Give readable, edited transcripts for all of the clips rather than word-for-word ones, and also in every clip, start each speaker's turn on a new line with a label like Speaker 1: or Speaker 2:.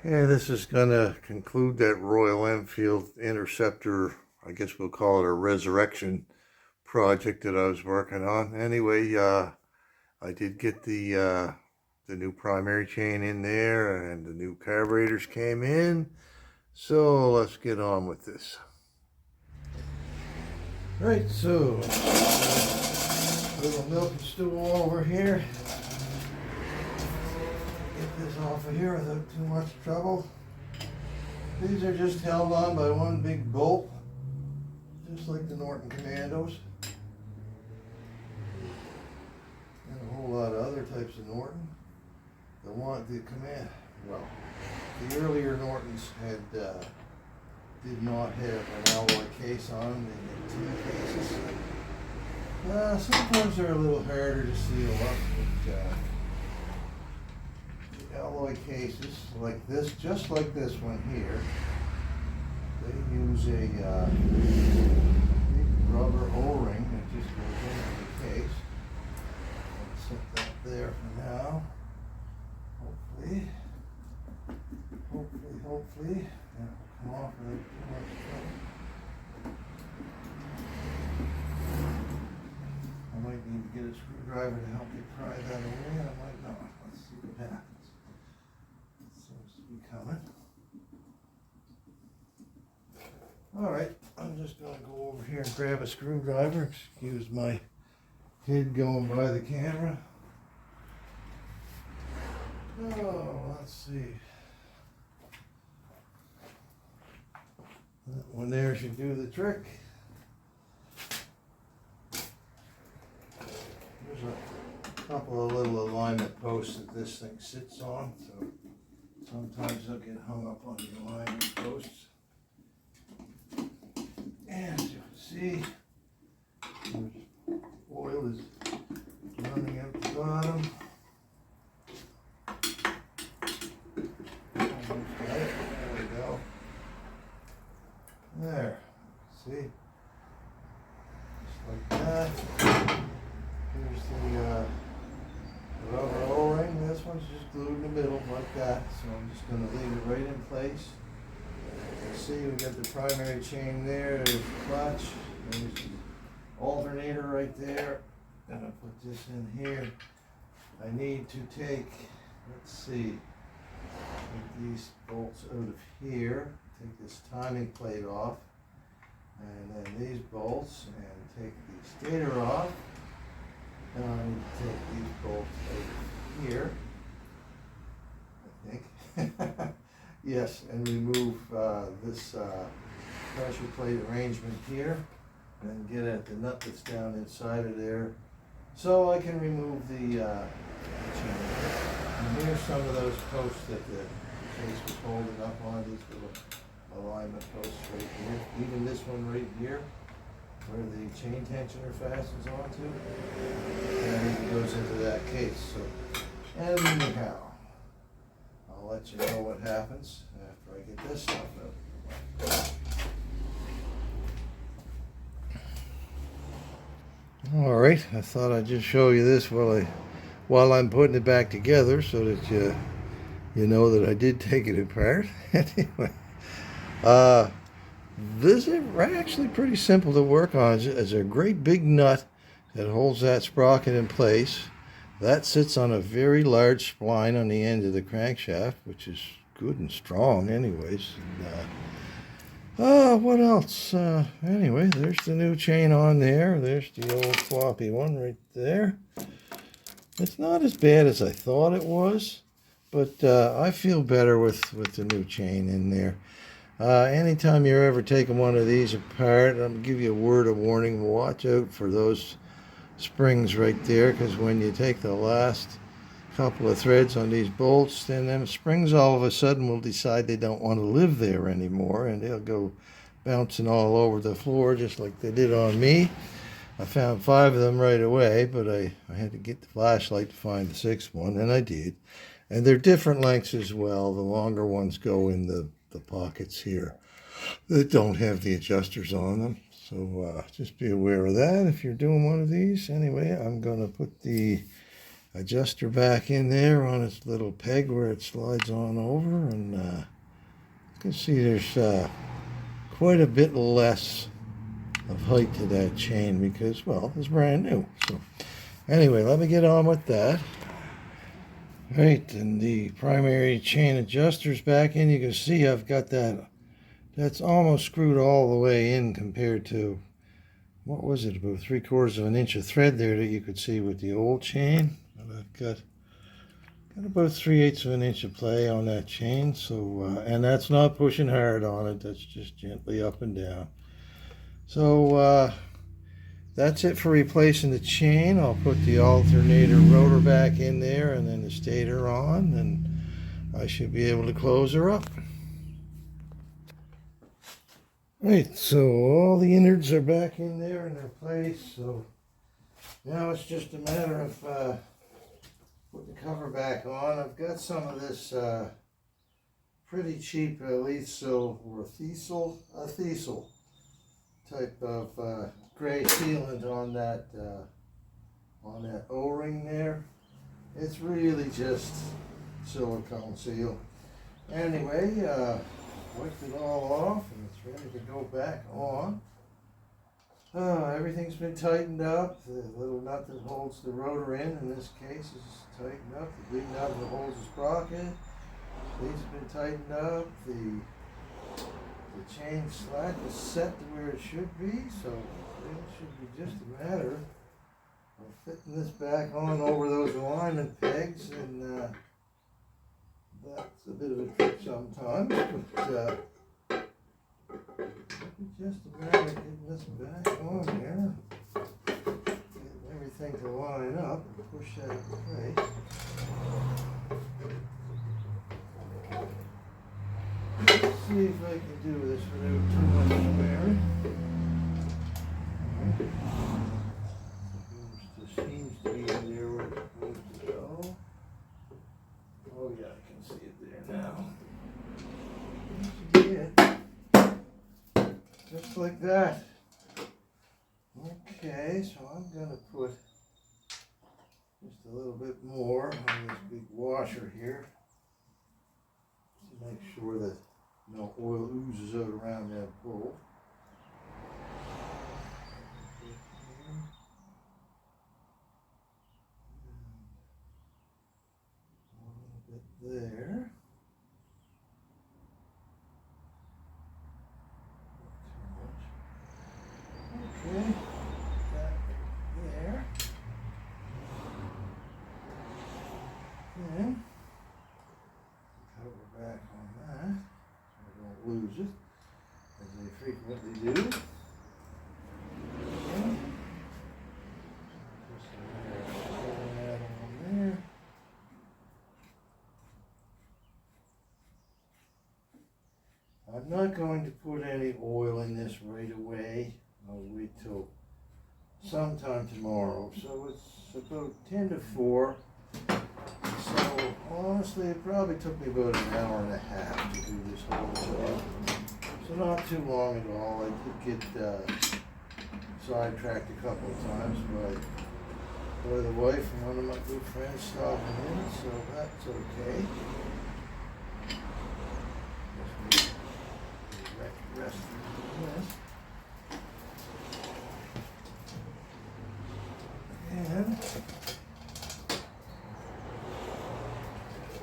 Speaker 1: Yeah, this is going to conclude that Royal Enfield Interceptor, I guess we'll call it a resurrection project that I was working on. Anyway, I did get the new primary chain in there and the new carburetors came in. So let's get on with this. Right, so little milking stool over here. Get this off of here without too much trouble. These are just held on by one big bolt, just like the Norton Commandos. And a whole lot of other types of Norton. The earlier Nortons did not have an alloy case on them. They had tin cases. Sometimes they're a little harder to seal up, but the alloy cases like this, just like this one here, they use a big rubber O-ring that just goes into the case. I'll set that there for now. Hopefully, that'll come off without too much trouble. I might need to get a screwdriver to help me pry that away. I might not. Let's see what happens. It seems to be coming. Alright, I'm just going to go over here and grab a screwdriver. Excuse my head going by the camera. Oh, let's see. That one there should do the trick. There's a couple of little alignment posts that this thing sits on, so sometimes they'll get hung up on the alignment posts. And as you can see, oil is running out the bottom. There we go. There. See? Just like that. Here's the rubber O-ring. This one's just glued in the middle like that. So I'm just going to leave it right in place. You can see we got the primary chain there. There's the clutch. There's the alternator right there. I'm going to put this in here. I need to take, let's see, take these bolts out of here. Take this timing plate off, and then these bolts, and take the stator off. And I need to take these bolts out here, I think. Yes, and remove this pressure plate arrangement here, and get at the nut that's down inside of there, so I can remove the chain. And here's some of those posts that the case was holding up on, these little alignment posts right here. Even this one right here, where the chain tensioner fastens onto, and it goes into that case. So, anyhow, I'll let you know what happens after I get this stuff out. All right, I thought I'd just show you this while I'm putting it back together, so that you know that I did take it apart. Anyway. This is actually pretty simple to work on. It's a great big nut that holds that sprocket in place. That sits on a very large spline on the end of the crankshaft, which is good and strong anyways. What else? Anyway, there's the new chain on there. There's the old floppy one right there. It's not as bad as I thought it was, but I feel better with the new chain in there. Anytime you're ever taking one of these apart, I'm going to give you a word of warning. Watch out for those springs right there, because when you take the last couple of threads on these bolts, then them springs all of a sudden will decide they don't want to live there anymore, and they'll go bouncing all over the floor just like they did on me. I found 5 of them right away, but I had to get the flashlight to find the 6th one, and I did. And they're different lengths as well. The longer ones go in the pockets here that don't have the adjusters on them. So just be aware of that if you're doing one of these. Anyway, I'm going to put the adjuster back in there on its little peg where it slides on over, and you can see there's quite a bit less of height to that chain because, well, it's brand new. So anyway, let me get on with that. Right, and the primary chain adjuster's back in. You can see I've got that's almost screwed all the way in compared to, what was it, about 3/4 of an inch of thread there that you could see with the old chain. And I've got about 3/8 of an inch of play on that chain. So and that's not pushing hard on it, that's just gently up and down. So that's it for replacing the chain. I'll put the alternator rotor back in there and then the stator on, and I should be able to close her up. Right, so all the innards are back in there in their place. So now it's just a matter of putting the cover back on. I've got some of this pretty cheap litho or thistle type of gray sealant on that O-ring there. It's really just silicone seal. Anyway, wiped it all off and it's ready to go back on. Everything's been tightened up. The little nut that holds the rotor in this case, is tightened up. The big nut that holds the sprocket, these have been tightened up. The chain slack is set to where it should be, so it should be just a matter of fitting this back on over those alignment pegs, and that's a bit of a trick sometimes, but just a matter of getting this back on there, getting everything to line up and push that in place. Let's see if I can do this without too much wearing. It seems to be in there where it's supposed to go. Oh yeah, I can see it there now. That should be it. Just like that. Okay, so I'm going to put just a little bit more on this big washer here to make sure that no oil oozes out around that bowl. A little bit there. Not too much. Okay, that there. Then cover back on that. Lose it, as they frequently do. Okay. Just that on there. I'm not going to put any oil in this right away. I'll wait till sometime tomorrow. So it's about 10 to 4. So honestly, it probably took me about an hour and a half to do this whole job. So not too long at all. I did get sidetracked a couple of times by the wife and one of my good friends stopping in, so that's okay. Just rest this. And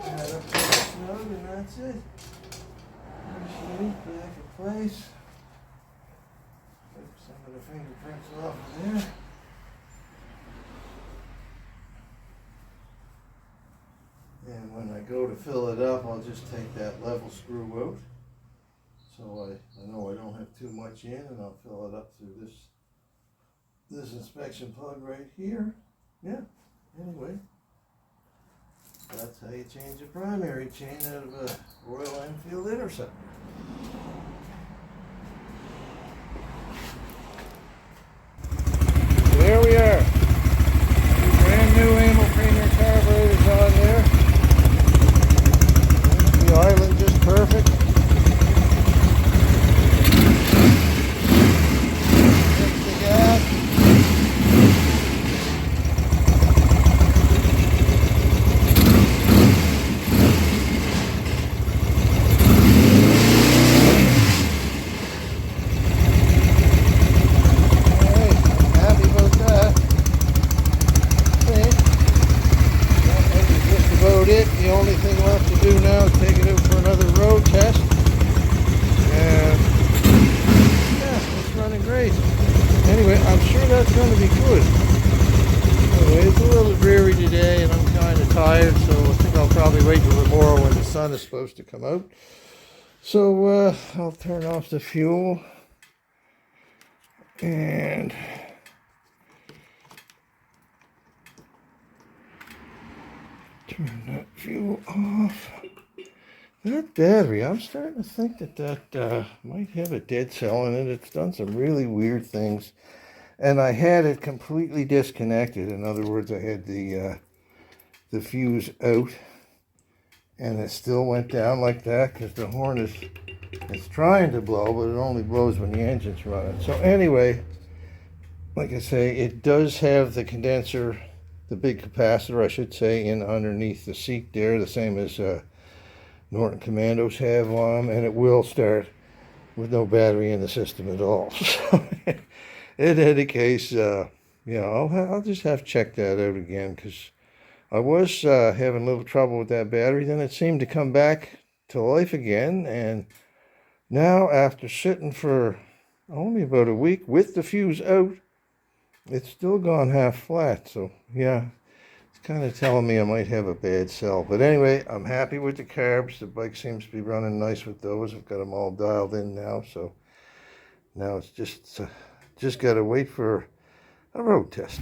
Speaker 1: add up the snug, and that's it. Push it back in place. Wipe some of the fingerprints off of there. And when I go to fill it up, I'll just take that level screw out. So I know I don't have too much in, and I'll fill it up through this inspection plug right here. Yeah, anyway. That's how you change a primary chain out of a Royal Enfield Interceptor. There we are. Brand new Amel Premier carburetors on there. The island just perfect. Hit the gas. hopefully that's going to be good. Anyway, it's a little dreary today and I'm kind of tired, so I think I'll probably wait till tomorrow when the sun is supposed to come out. So I'll turn off the fuel and turn that fuel off. That battery, I'm starting to think that might have a dead cell in it. It's done some really weird things. And I had it completely disconnected. In other words, I had the fuse out. And it still went down like that because the horn is trying to blow, but it only blows when the engine's running. So anyway, like I say, it does have the condenser, the big capacitor, I should say, in underneath the seat there, the same as Norton Commandos have on them, and it will start with no battery in the system at all. So in any case, I'll just have to check that out again, because I was having a little trouble with that battery. Then it seemed to come back to life again, and now after sitting for only about a week with the fuse out, it's still gone half flat. So yeah, it's kind of telling me I might have a bad cell. But anyway, I'm happy with the carbs. The bike seems to be running nice with those. I've got them all dialed in now. So now it's just got to wait for a road test.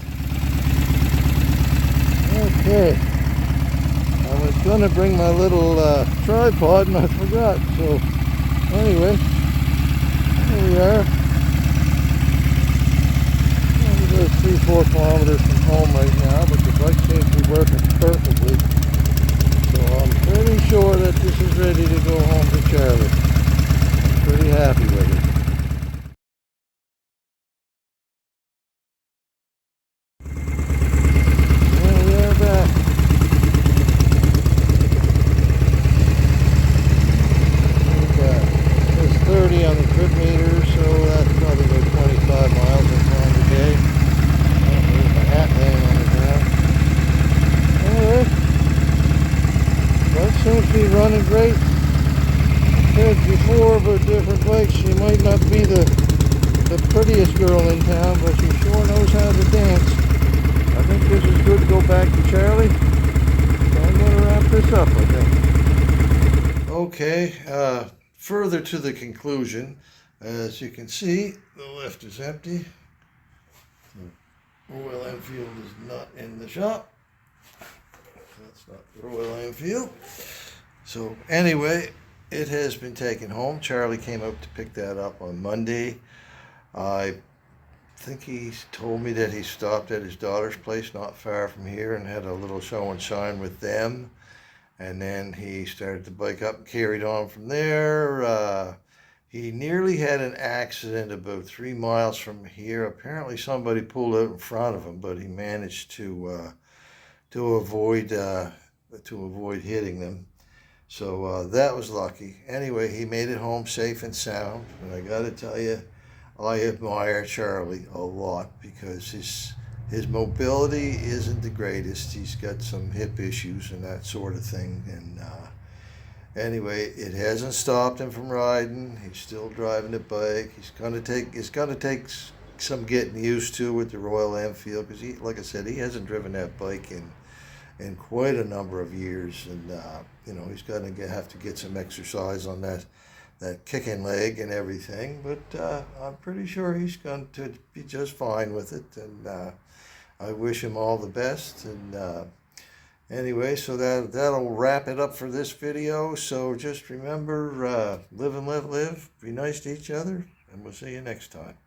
Speaker 1: Okay. I was going to bring my little tripod and I forgot. So anyway, here we are. I'm about 3-4 kilometers from home right now, but the bike seems to be working perfectly. So I'm pretty sure that this is ready to go home to Charlie. I'm pretty happy with it. And we are back. It says 30 on the trip meter, so that's probably about 25 miles in time today. There's my hat laying on the ground. Anyway, bike seems to be running great. Said before about different bikes, she might not be the prettiest girl in town, but she sure knows how to dance. I think this is good to go back to Charlie. So I'm going to wrap this up, I think. Okay, further to the conclusion, as you can see, the lift is empty. The Royal Enfield is not in the shop. That's not the Royal Enfield. So anyway, it has been taken home. Charlie came up to pick that up on Monday. I think he told me that he stopped at his daughter's place not far from here and had a little show and shine with them. And then he started the bike up and carried on from there. He nearly had an accident about 3 miles from here. Apparently somebody pulled out in front of him, but he managed to avoid hitting them. So that was lucky. Anyway, he made it home safe and sound. And I got to tell you, I admire Charlie a lot because his mobility isn't the greatest. He's got some hip issues and that sort of thing. And anyway, it hasn't stopped him from riding. He's still driving the bike. It's gonna take some getting used to with the Royal Enfield because like I said, he hasn't driven that bike in quite a number of years, and he's going to have to get some exercise on that kicking leg and everything. But I'm pretty sure he's going to be just fine with it, and I wish him all the best. And anyway, so that'll wrap it up for this video. So just remember, live and let live. Be nice to each other, and we'll see you next time.